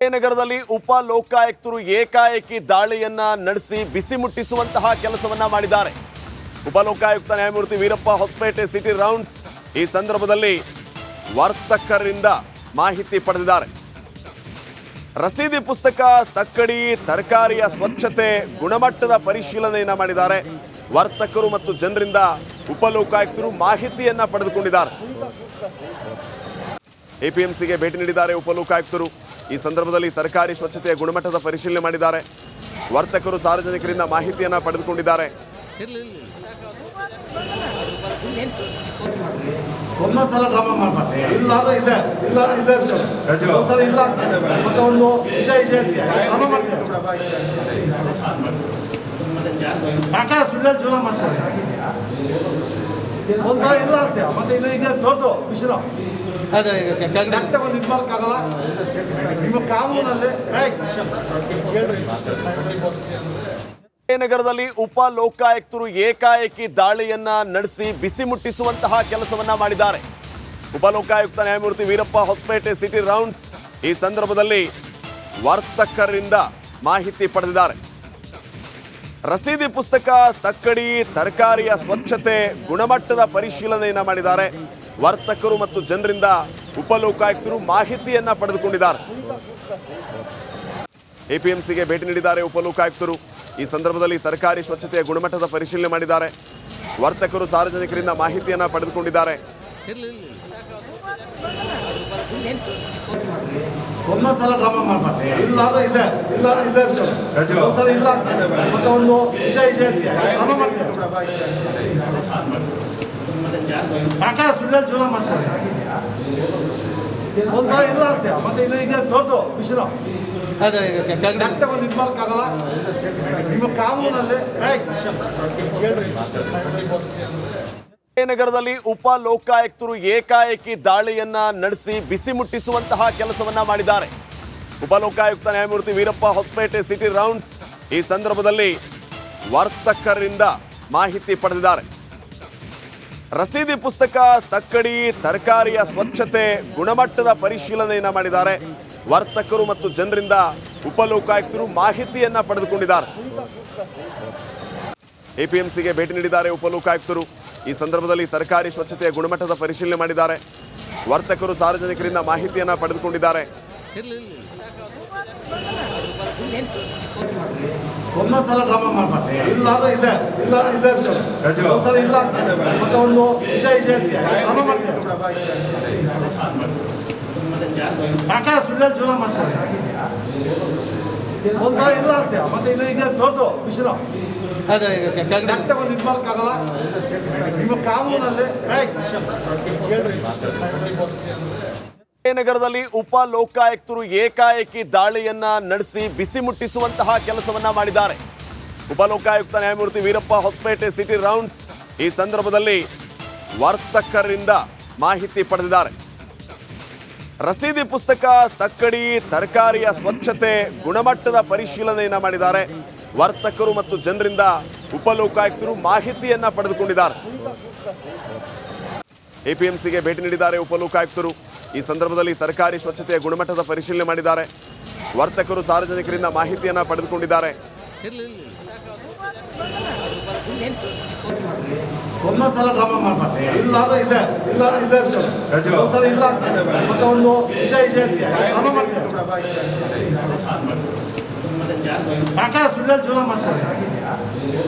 ನಗರದಲ್ಲಿ ಉಪ ಲೋಕಾಯುಕ್ತರು ಏಕಾಏಕಿ ದಾಳಿಯನ್ನ ನಡೆಸಿ ಬಿಸಿ ಮುಟ್ಟಿಸುವಂತಹ ಕೆಲಸವನ್ನ ಮಾಡಿದ್ದಾರೆ. ಉಪ ಲೋಕಾಯುಕ್ತ ನ್ಯಾಯಮೂರ್ತಿ ವೀರಪ್ಪ ಹೊಸಪೇಟೆ ಸಿಟಿ ರೌಂಡ್ಸ್ ಈ ಸಂದರ್ಭದಲ್ಲಿ ವರ್ತಕರಿಂದ ಮಾಹಿತಿ ಪಡೆದಿದ್ದಾರೆ. ರಸೀದಿ ಪುಸ್ತಕ, ತಕ್ಕಡಿ, ತರಕಾರಿಯ ಸ್ವಚ್ಛತೆ, ಗುಣಮಟ್ಟದ ಪರಿಶೀಲನೆಯನ್ನ ಮಾಡಿದ್ದಾರೆ. ವರ್ತಕರು ಮತ್ತು ಜನರಿಂದ ಉಪ ಲೋಕಾಯುಕ್ತರು ಮಾಹಿತಿಯನ್ನ ಪಡೆದುಕೊಂಡಿದ್ದಾರೆ. ಎಪಿಎಂಸಿಗೆ ಭೇಟಿ ನೀಡಿದ್ದಾರೆ ಉಪ ಲೋಕಾಯುಕ್ತರು. ಈ ಸಂದರ್ಭದಲ್ಲಿ ತರಕಾರಿ ಸ್ವಚ್ಛತೆಯ ಗುಣಮಟ್ಟದ ಪರಿಶೀಲನೆ ಮಾಡಿದ್ದಾರೆ. ವರ್ತಕರು ಸಾರ್ವಜನಿಕರಿಂದ ಮಾಹಿತಿಯನ್ನ ಪಡೆದುಕೊಂಡಿದ್ದಾರೆ. ಒಂದೊಂದ್ಸಲ ಡ್ರಾಮಾ ಮಾಡ್ಬಾರ್ದು. ಇಲ್ಲ ಇದೆ ಇಲ್ಲ ಮತ್ತೆ ಒಂದು ಇದೆ ಡ್ರಾಮಾ ಮಾಡ್ತಾರೆ. ಯಾಕೆ ಸುಳ್ಳು ಜೀವನ ಮಾಡ್ತಾರೆ. ಒಂದ್ಸಲ ಇಲ್ಲ ಅಂತೆ ಮತ್ತೆ ಇದು ಇದೆ ದೊಡ್ಡ ವಿಷಯ. ಒಂದು ಇದು ಮಾಡೋಕ್ಕಾಗಲ್ಲ. ನಿಮ್ಮ ಕಾನೂನಲ್ಲಿ ನಗರದಲ್ಲಿ ಉಪ ಲೋಕಾಯುಕ್ತರು ಏಕಾಏಕಿ ದಾಳಿಯನ್ನ ನಡೆಸಿ ಬಿಸಿ ಮುಟ್ಟಿಸುವಂತಹ ಕೆಲಸವನ್ನ ಮಾಡಿದ್ದಾರೆ. ಉಪ ಲೋಕಾಯುಕ್ತ ನ್ಯಾಯಮೂರ್ತಿ ವೀರಪ್ಪ ಹೊಸಪೇಟೆ ಸಿಟಿ ರೌಂಡ್ಸ್ ಈ ಸಂದರ್ಭದಲ್ಲಿ ವರ್ತಕರಿಂದ ಮಾಹಿತಿ ಪಡೆದಿದ್ದಾರೆ. ರಸೀದಿ ಪುಸ್ತಕ, ತಕ್ಕಡಿ, ತರಕಾರಿಯ ಸ್ವಚ್ಛತೆ, ಗುಣಮಟ್ಟದ ಪರಿಶೀಲನೆಯನ್ನ ಮಾಡಿದ್ದಾರೆ. ವರ್ತಕರು ಮತ್ತು ಜನರಿಂದ ಉಪ ಲೋಕಾಯುಕ್ತರು ಮಾಹಿತಿಯನ್ನ ಪಡೆದುಕೊಂಡಿದ್ದಾರೆ. ಎಪಿಎಂಸಿಗೆ ಭೇಟಿ ನೀಡಿದ್ದಾರೆ ಉಪ ಲೋಕಾಯುಕ್ತರು. ಈ ಸಂದರ್ಭದಲ್ಲಿ ತರಕಾರಿ ಸ್ವಚ್ಛತೆಯ ಗುಣಮಟ್ಟದ ಪರಿಶೀಲನೆ ಮಾಡಿದ್ದಾರೆ. ವರ್ತಕರು ಸಾರ್ವಜನಿಕರಿಂದ ಮಾಹಿತಿಯನ್ನ ಪಡೆದುಕೊಂಡಿದ್ದಾರೆ. ಒಂದೊಂದ್ಸಲ ಡ್ರಾಮಾ ಮಾಡ್ಬಾರ್ದು. ಇಲ್ಲ ಇದೆ ಇಲ್ಲ ಮತ್ತೆ ಒಂದು ಇದೆ ಡ್ರಾಮಾ ಮಾಡ್ತಾರೆ. ಯಾಕೆ ಸುಳ್ಳು ಜೀವನ ಮಾಡ್ತಾರೆ. ಒಂದ್ಸಲ ಇಲ್ಲ ಅಂತೆ ಮತ್ತೆ ಇದು ಇದೆ ದೊಡ್ಡ ವಿಷಯ. ಒಂದು ಇದು ಮಾಡೋಕ್ಕಾಗಲ್ಲ. ನಿಮ್ಮ ಕಾನೂನಲ್ಲಿ ನಗರದಲ್ಲಿ ಉಪ ಲೋಕಾಯುಕ್ತರು ಏಕಾಏಕಿ ದಾಳಿಯನ್ನ ನಡೆಸಿ ಬಿಸಿ ಮುಟ್ಟಿಸುವಂತಹ ಕೆಲಸವನ್ನ ಮಾಡಿದ್ದಾರೆ. ಉಪ ಲೋಕಾಯುಕ್ತ ನ್ಯಾಯಮೂರ್ತಿ ವೀರಪ್ಪ ಹೊಸಪೇಟೆ ಸಿಟಿ ರೌಂಡ್ಸ್ ಈ ಸಂದರ್ಭದಲ್ಲಿ ವರ್ತಕರಿಂದ ಮಾಹಿತಿ ಪಡೆದಿದ್ದಾರೆ. ರಸೀದಿ ಪುಸ್ತಕ, ತಕ್ಕಡಿ, ತರಕಾರಿಯ ಸ್ವಚ್ಛತೆ, ಗುಣಮಟ್ಟದ ಪರಿಶೀಲನೆಯನ್ನ ಮಾಡಿದ್ದಾರೆ. ವರ್ತಕರು ಮತ್ತು ಜನರಿಂದ ಉಪ ಲೋಕಾಯುಕ್ತರು ಮಾಹಿತಿಯನ್ನ ಪಡೆದುಕೊಂಡಿದ್ದಾರೆ. ಎಪಿಎಂಸಿಗೆ ಭೇಟಿ ನೀಡಿದ್ದಾರೆ ಉಪ ಲೋಕಾಯುಕ್ತರು. ಈ ಸಂದರ್ಭದಲ್ಲಿ ತರಕಾರಿ ಸ್ವಚ್ಛತೆಯ ಗುಣಮಟ್ಟದ ಪರಿಶೀಲನೆ ಮಾಡಿದ್ದಾರೆ. ವರ್ತಕರು ಸಾರ್ವಜನಿಕರಿಂದ ಮಾಹಿತಿಯನ್ನ ಪಡೆದುಕೊಂಡಿದ್ದಾರೆ. ಒಂದೊಂದ್ಸಲ ಡ್ರಾಮಾ ಮಾಡ್ಬಾರ್ದು. ಇಲ್ಲ ಇದೆ ಇಲ್ಲ ಮತ್ತೆ ಒಂದು ಇದೆ ಡ್ರಾಮಾ ಮಾಡ್ತಾರೆ. ಯಾಕೆ ಸುಳ್ಳು ಜೀವನ ಮಾಡ್ತಾರೆ. ಒಂದ್ಸಲ ಇಲ್ಲ ಅಂತೆ ಮತ್ತೆ ಇದು ಇದೆ ದೊಡ್ಡ ವಿಷಯ. ಒಂದು ಇದು ಮಾಡೋಕ್ಕಾಗಲ್ಲ. ನಿಮ್ಮ ಕಾನೂನಲ್ಲಿ ನಗರದಲ್ಲಿ ಉಪ ಲೋಕಾಯುಕ್ತರು ಏಕಾಏಕಿ ದಾಳಿಯನ್ನ ನಡೆಸಿ ಬಿಸಿ ಮುಟ್ಟಿಸುವಂತಹ ಕೆಲಸವನ್ನ ಮಾಡಿದ್ದಾರೆ. ಉಪ ಲೋಕಾಯುಕ್ತ ನ್ಯಾಯಮೂರ್ತಿ ವೀರಪ್ಪ ಹೊಸಪೇಟೆ ಸಿಟಿ ರೌಂಡ್ಸ್ ಈ ಸಂದರ್ಭದಲ್ಲಿ ವರ್ತಕರಿಂದ ಮಾಹಿತಿ ಪಡೆದಿದ್ದಾರೆ. ರಸೀದಿ ಪುಸ್ತಕ, ತಕ್ಕಡಿ, ತರಕಾರಿಯ ಸ್ವಚ್ಛತೆ, ಗುಣಮಟ್ಟದ ಪರಿಶೀಲನೆಯನ್ನ ಮಾಡಿದ್ದಾರೆ. ವರ್ತಕರು ಮತ್ತು ಜನರಿಂದ ಉಪ ಲೋಕಾಯುಕ್ತರು ಮಾಹಿತಿಯನ್ನ ಪಡೆದುಕೊಂಡಿದ್ದಾರೆ. ಎಪಿಎಂಸಿಗೆ ಭೇಟಿ ನೀಡಿದ್ದಾರೆ ಉಪ ಲೋಕಾಯುಕ್ತರು. ಈ ಸಂದರ್ಭದಲ್ಲಿ ತರಕಾರಿ ಸ್ವಚ್ಛತೆಯ ಗುಣಮಟ್ಟದ ಪರಿಶೀಲನೆ ಮಾಡಿದ್ದಾರೆ. ವರ್ತಕರು ಸಾರ್ವಜನಿಕರಿಂದ ಮಾಹಿತಿಯನ್ನ ಪಡೆದುಕೊಂಡಿದ್ದಾರೆ. ಒಂದೊಂದ್ಸಲ ಡ್ರಾಮಾ ಮಾಡ್ಬಾರ್ದು. ಇಲ್ಲ ಇದೆ ಇಲ್ಲ ಮತ್ತೆ ಒಂದು ಇದೆ ಡ್ರಾಮಾ ಮಾಡ್ತಾರೆ. ಯಾಕೆ ಸುಳ್ಳು ಜೀವನ ಮಾಡ್ತಾರೆ.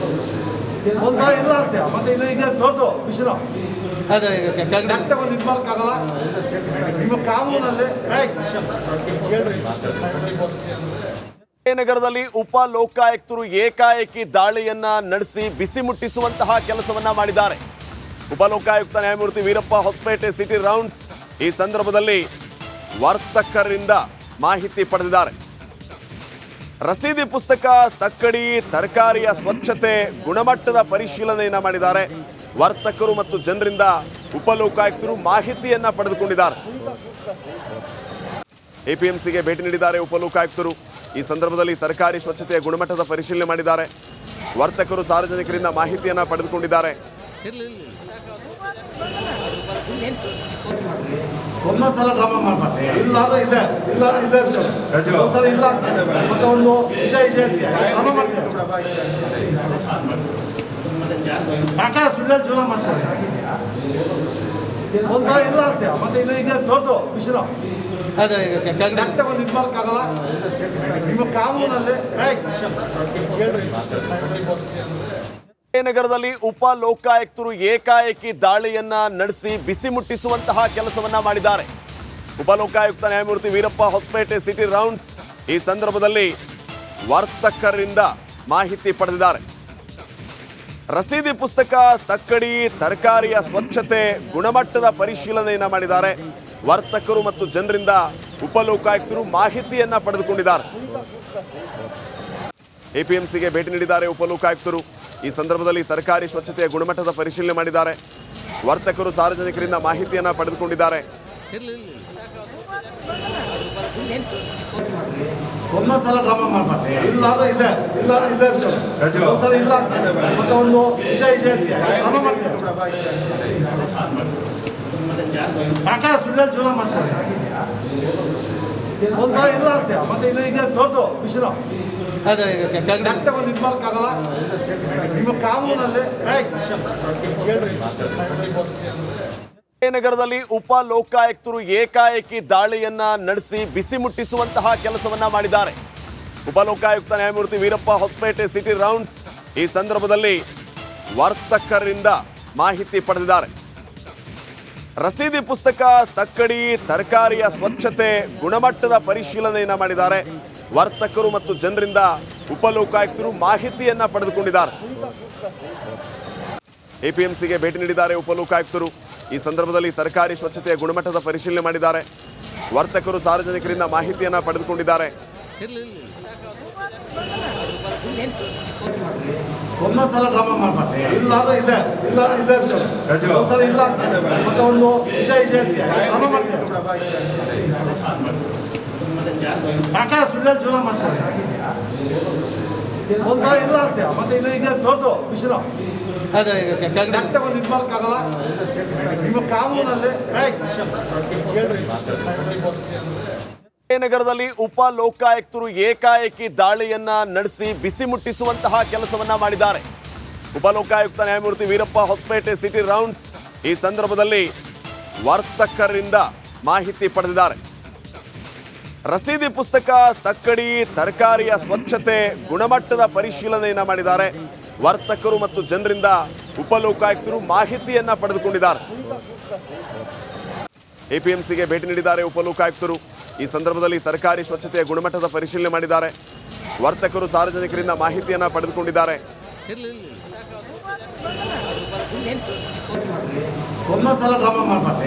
ಒಂದ್ಸಲ ಇಲ್ಲ ಅಂತೆ ಮತ್ತೆ ಇದು ಇದೆ ದೊಡ್ಡ ವಿಷಯ. ಒಂದು ಇದು ಮಾಡೋಕ್ಕಾಗಲ್ಲ. ನಿಮ್ಮ ಕಾನೂನಲ್ಲಿ ನಗರದಲ್ಲಿ ಉಪ ಲೋಕಾಯುಕ್ತರು ಏಕಾಏಕಿ ದಾಳಿಯನ್ನ ನಡೆಸಿ ಬಿಸಿ ಮುಟ್ಟಿಸುವಂತಹ ಕೆಲಸವನ್ನ ಮಾಡಿದ್ದಾರೆ. ಉಪ ಲೋಕಾಯುಕ್ತ ನ್ಯಾಯಮೂರ್ತಿ ವೀರಪ್ಪ ಹೊಸಪೇಟೆ ಸಿಟಿ ರೌಂಡ್ಸ್ ಈ ಸಂದರ್ಭದಲ್ಲಿ ವರ್ತಕರಿಂದ ಮಾಹಿತಿ ಪಡೆದಿದ್ದಾರೆ. ರಸೀದಿ ಪುಸ್ತಕ, ತಕ್ಕಡಿ, ತರಕಾರಿಯ ಸ್ವಚ್ಛತೆ, ಗುಣಮಟ್ಟದ ಪರಿಶೀಲನೆಯನ್ನ ಮಾಡಿದ್ದಾರೆ. ವರ್ತಕರು ಮತ್ತು ಜನರಿಂದ ಉಪ ಲೋಕಾಯುಕ್ತರು ಮಾಹಿತಿಯನ್ನ ಪಡೆದುಕೊಂಡಿದ್ದಾರೆ. ಎಪಿಎಂಸಿಗೆ ಭೇಟಿ ನೀಡಿದ್ದಾರೆ ಉಪ ಲೋಕಾಯುಕ್ತರು. ಈ ಸಂದರ್ಭದಲ್ಲಿ ತರಕಾರಿ ಸ್ವಚ್ಛತೆಯ ಗುಣಮಟ್ಟದ ಪರಿಶೀಲನೆ ಮಾಡಿದ್ದಾರೆ. ವರ್ತಕರು ಸಾರ್ವಜನಿಕರಿಂದ ಮಾಹಿತಿಯನ್ನ ಪಡೆದುಕೊಂಡಿದ್ದಾರೆ. ಒಂದೊಂದು ಸಲ ಡ್ರಾಮಾ ಮಾಡ್ಬಾರ್ದು. ಇಲ್ಲ ಅಂದ್ರೆ ಇದೆ, ಇಲ್ಲ ಅಂದ್ರೆ ಇದೆ ಇರ್ತದೆ. ಒಂದ್ಸಲ ಇಲ್ಲ ಅಂತ ಮತ್ತೆ ಒಂದು ಇದೆ ಅಂತ ಡ್ರಾಮ ಮಾಡ್ತಾರೆ. ಯಾಕೆ ಸುಳ್ಳು ಜೀವನ ಮಾಡ್ತಾರೆ. ಒಂದ್ಸಲ ಇಲ್ಲ ಅಂತೆ ಮತ್ತೆ ಇದು ಇದೆ ದೊಡ್ಡ ವಿಷಯ. ಕರೆಕ್ಟಾಗಿ ಒಂದು ಇದು ಮಾಡೋಕ್ಕಾಗಲ್ಲ. ನಿಮ್ಮ ಕಾನೂನಲ್ಲಿ ನಗರದಲ್ಲಿ ಉಪ ಲೋಕಾಯುಕ್ತರು ಏಕಾಏಕಿ ದಾಳಿಯನ್ನ ನಡೆಸಿ ಬಿಸಿ ಮುಟ್ಟಿಸುವಂತಹ ಕೆಲಸವನ್ನ ಮಾಡಿದ್ದಾರೆ. ಉಪ ಲೋಕಾಯುಕ್ತ ನ್ಯಾಯಮೂರ್ತಿ ವೀರಪ್ಪ ಹೊಸಪೇಟೆ ಸಿಟಿ ರೌಂಡ್ಸ್ ಈ ಸಂದರ್ಭದಲ್ಲಿ ವರ್ತಕರಿಂದ ಮಾಹಿತಿ ಪಡೆದಿದ್ದಾರೆ. ರಸೀದಿ ಪುಸ್ತಕ, ತಕ್ಕಡಿ, ತರಕಾರಿಯ ಸ್ವಚ್ಛತೆ, ಗುಣಮಟ್ಟದ ಪರಿಶೀಲನೆಯನ್ನ ಮಾಡಿದ್ದಾರೆ. ವರ್ತಕರು ಮತ್ತು ಜನರಿಂದ ಉಪಲೋಕಾಯುಕ್ತರು ಮಾಹಿತಿಯನ್ನ ಪಡೆದುಕೊಂಡಿದ್ದಾರೆ. ಎಪಿಎಂಸಿಗೆ ಭೇಟಿ ನೀಡಿದ್ದಾರೆ ಉಪಲೋಕಾಯುಕ್ತರು. ಈ ಸಂದರ್ಭದಲ್ಲಿ ತರಕಾರಿ ಸ್ವಚ್ಛತೆಯ ಗುಣಮಟ್ಟದ ಪರಿಶೀಲನೆ ಮಾಡಿದ್ದಾರೆ. ವರ್ತಕರು ಸಾರ್ವಜನಿಕರಿಂದ ಮಾಹಿತಿಯನ್ನ ಪಡೆದುಕೊಂಡಿದ್ದಾರೆ. ಒಂದೊಂದು ಸಲ ಡ್ರಾಮಾ ಮಾಡ್ಬಾರ್ದು. ಇಲ್ಲ ಅಂದ್ರೆ ಇದೆ, ಇಲ್ಲ ಅಂದ್ರೆ ಇದೆ ಇರ್ತದೆ. ಒಂದ್ಸಲ ಇಲ್ಲ ಅಂತ ಮತ್ತೆ ಒಂದು ಇದೆ ಅಂತ ಡ್ರಾಮ ಮಾಡ್ತಾರೆ. ಯಾಕೆ ಸುಳ್ಳು ಜೀವನ ಮಾಡ್ತಾರೆ. ಒಂದ್ಸಲ ಇಲ್ಲ ಅಂತೆ ಮತ್ತೆ ಇದು ಇದೆ ದೊಡ್ಡ ವಿಷಯ. ಕರೆಕ್ಟಾಗಿ ಒಂದು ಇದು ಮಾಡೋಕ್ಕಾಗಲ್ಲ. ನಿಮ್ಮ ಕಾನೂನಲ್ಲಿ ನಗರದಲ್ಲಿ ಉಪ ಲೋಕಾಯುಕ್ತರು ಏಕಾಏಕಿ ದಾಳಿಯನ್ನ ನಡೆಸಿ ಬಿಸಿ ಮುಟ್ಟಿಸುವಂತಹ ಕೆಲಸವನ್ನ ಮಾಡಿದ್ದಾರೆ. ಉಪ ಲೋಕಾಯುಕ್ತ ನ್ಯಾಯಮೂರ್ತಿ ವೀರಪ್ಪ ಹೊಸಪೇಟೆ ಸಿಟಿ ರೌಂಡ್ಸ್ ಈ ಸಂದರ್ಭದಲ್ಲಿ ವರ್ತಕರಿಂದ ಮಾಹಿತಿ ಪಡೆದಿದ್ದಾರೆ. ರಸೀದಿ ಪುಸ್ತಕ, ತಕ್ಕಡಿ, ತರಕಾರಿಯ ಸ್ವಚ್ಛತೆ, ಗುಣಮಟ್ಟದ ಪರಿಶೀಲನೆಯನ್ನ ಮಾಡಿದ್ದಾರೆ. ವರ್ತಕರು ಮತ್ತು ಜನರಿಂದ ಉಪಲೋಕಾಯುಕ್ತರು ಮಾಹಿತಿಯನ್ನ ಪಡೆದುಕೊಂಡಿದ್ದಾರೆ. ಎಪಿಎಂಸಿಗೆ ಭೇಟಿ ನೀಡಿದ್ದಾರೆ ಉಪಲೋಕಾಯುಕ್ತರು. ಈ ಸಂದರ್ಭದಲ್ಲಿ ತರಕಾರಿ ಸ್ವಚ್ಛತೆಯ ಗುಣಮಟ್ಟದ ಪರಿಶೀಲನೆ ಮಾಡಿದ್ದಾರೆ. ವರ್ತಕರು ಸಾರ್ವಜನಿಕರಿಂದ ಮಾಹಿತಿಯನ್ನ ಪಡೆದುಕೊಂಡಿದ್ದಾರೆ. ಒಂದೊಂದು ಸಲ ಡ್ರಾಮಾ ಮಾಡ್ಬಾರ್ದು. ಇಲ್ಲ ಅಂದ್ರೆ ಇದೆ, ಇಲ್ಲ ಅಂದ್ರೆ ಇದೆ ಇರ್ತದೆ. ಒಂದ್ಸಲ ಇಲ್ಲ ಅಂತ ಮತ್ತೆ ಒಂದು ಇದೆ ಅಂತ ಡ್ರಾಮ ಮಾಡ್ತಾರೆ. ಯಾಕೆ ಸುಳ್ಳು ಜೀವನ ಮಾಡ್ತಾರೆ. ಒಂದ್ಸಲ ಇಲ್ಲ ಅಂತೆ ಮತ್ತೆ ಇದು ಇದೆ ದೊಡ್ಡ ವಿಷಯ. ಕರೆಕ್ಟಾಗಿ ಒಂದು ಇದು ಮಾಡೋಕ್ಕಾಗಲ್ಲ. ನಿಮ್ಮ ಕಾನೂನಲ್ಲಿ ನಗರದಲ್ಲಿ ಉಪ ಲೋಕಾಯುಕ್ತರು ಏಕಾಏಕಿ ದಾಳಿಯನ್ನ ನಡೆಸಿ ಬಿಸಿ ಮುಟ್ಟಿಸುವಂತಹ ಕೆಲಸವನ್ನ ಮಾಡಿದ್ದಾರೆ. ಉಪ ಲೋಕಾಯುಕ್ತ ನ್ಯಾಯಮೂರ್ತಿ ವೀರಪ್ಪ ಹೊಸಪೇಟೆ ಸಿಟಿ ರೌಂಡ್ಸ್ ಈ ಸಂದರ್ಭದಲ್ಲಿ ವರ್ತಕರಿಂದ ಮಾಹಿತಿ ಪಡೆದಿದ್ದಾರೆ. ರಸೀದಿ ಪುಸ್ತಕ, ತಕ್ಕಡಿ, ತರಕಾರಿಯ ಸ್ವಚ್ಛತೆ, ಗುಣಮಟ್ಟದ ಪರಿಶೀಲನೆಯನ್ನ ಮಾಡಿದ್ದಾರೆ. ವರ್ತಕರು ಮತ್ತು ಜನರಿಂದ ಉಪಲೋಕಾಯುಕ್ತರು ಮಾಹಿತಿಯನ್ನ ಪಡೆದುಕೊಂಡಿದ್ದಾರೆ. ಎಪಿಎಂಸಿಗೆ ಭೇಟಿ ನೀಡಿದ್ದಾರೆ ಉಪಲೋಕಾಯುಕ್ತರು. ಈ ಸಂದರ್ಭದಲ್ಲಿ ತರಕಾರಿ ಸ್ವಚ್ಛತೆಯ ಗುಣಮಟ್ಟದ ಪರಿಶೀಲನೆ ಮಾಡಿದ್ದಾರೆ. ವರ್ತಕರು ಸಾರ್ವಜನಿಕರಿಂದ ಮಾಹಿತಿಯನ್ನ ಪಡೆದುಕೊಂಡಿದ್ದಾರೆ. ಒಂದೊಂದು ಸಲ ಡ್ರಾಮಾ ಮಾಡ್ಬಾರ್ದು.